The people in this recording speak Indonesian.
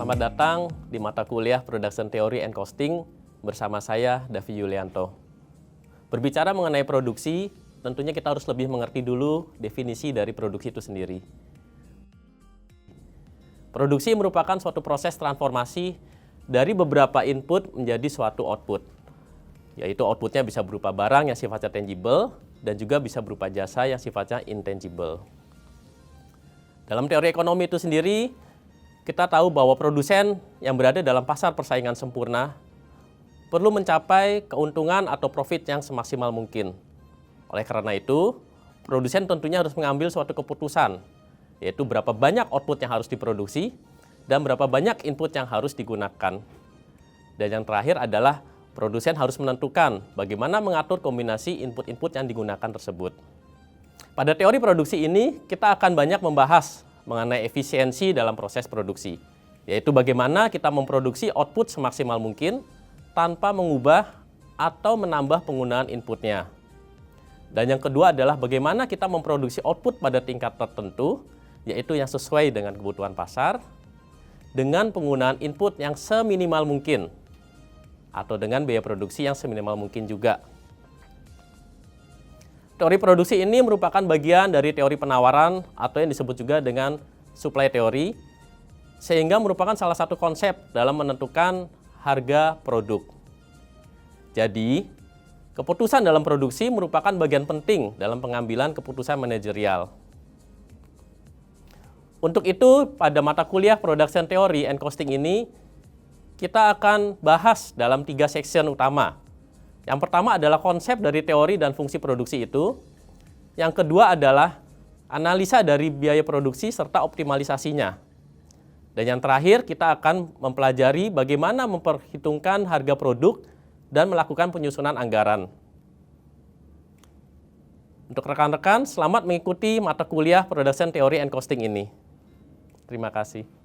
Selamat datang di mata kuliah Production Theory and Costing bersama saya, Davi Yulianto. Berbicara mengenai produksi, tentunya kita harus lebih mengerti dulu definisi dari produksi itu sendiri. Produksi merupakan suatu proses transformasi dari beberapa input menjadi suatu output. Yaitu outputnya bisa berupa barang yang sifatnya tangible dan juga bisa berupa jasa yang sifatnya intangible. Dalam teori ekonomi itu sendiri, kita tahu bahwa produsen yang berada dalam pasar persaingan sempurna perlu mencapai keuntungan atau profit yang semaksimal mungkin. Oleh karena itu, produsen tentunya harus mengambil suatu keputusan, yaitu berapa banyak output yang harus diproduksi dan berapa banyak input yang harus digunakan. Dan yang terakhir adalah produsen harus menentukan bagaimana mengatur kombinasi input-input yang digunakan tersebut. Pada teori produksi ini, kita akan banyak membahas mengenai efisiensi dalam proses produksi, yaitu bagaimana kita memproduksi output semaksimal mungkin tanpa mengubah atau menambah penggunaan inputnya. Dan yang kedua adalah bagaimana kita memproduksi output pada tingkat tertentu, yaitu yang sesuai dengan kebutuhan pasar, dengan penggunaan input yang seminimal mungkin, atau dengan biaya produksi yang seminimal mungkin juga. Teori produksi ini merupakan bagian dari teori penawaran atau yang disebut juga dengan supply theory, sehingga merupakan salah satu konsep dalam menentukan harga produk. Jadi, keputusan dalam produksi merupakan bagian penting dalam pengambilan keputusan manajerial. Untuk itu, pada mata kuliah Production Theory and Costing ini, kita akan bahas dalam 3 section utama. Yang pertama adalah konsep dari teori dan fungsi produksi itu. Yang kedua adalah analisa dari biaya produksi serta optimalisasinya. Dan yang terakhir kita akan mempelajari bagaimana memperhitungkan harga produk dan melakukan penyusunan anggaran. Untuk rekan-rekan, selamat mengikuti mata kuliah Production Theory and Costing ini. Terima kasih.